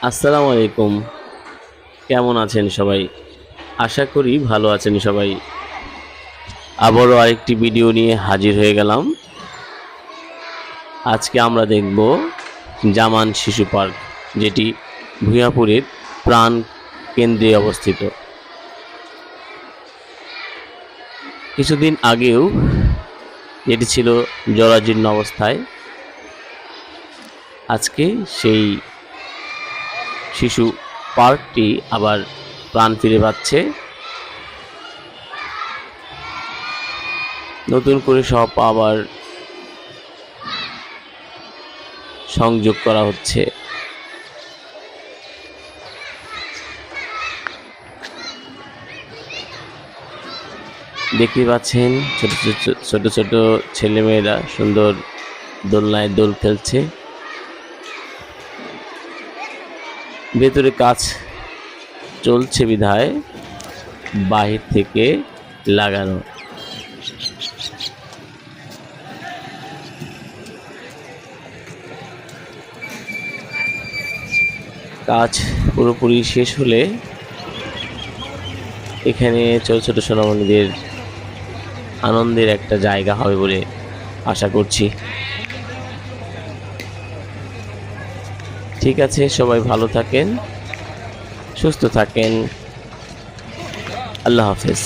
আসসালামু আলাইকুম। কেমন আছেন সবাই? আশা করি ভালো আছেন সবাই। আবারও আরেকটি ভিডিও নিয়ে হাজির হয়ে গেলাম। আজকে আমরা দেখব জামান শিশু পার্ক, যেটি ভূঁইয়াপুরের প্রাণ কেন্দ্রে অবস্থিত। কিছুদিন আগেও যেটি ছিল জরাজীর্ণ অবস্থায়, আজকে সেই শিশু পার্কটি আবার প্রাণ ফিরে পাচ্ছে। নতুন করে সব আবার সংযোগ করা হচ্ছে। দেখতে পাচ্ছেন ছোট ছোট ছোট ছেলেমেয়েরা সুন্দর দোলনায় দোল খেলছে। ভেতরে কাজ চলছে বিধায় বাহির থেকে লাগানো। কাজ পুরোপুরি শেষ হলে এখানে ছোট ছোট সোনামণিদের আনন্দের একটা জায়গা হবে বলে আশা করছি। ঠিক আছে, সবাই ভালো থাকেন, সুস্থ থাকেন। আল্লাহ হাফেজ।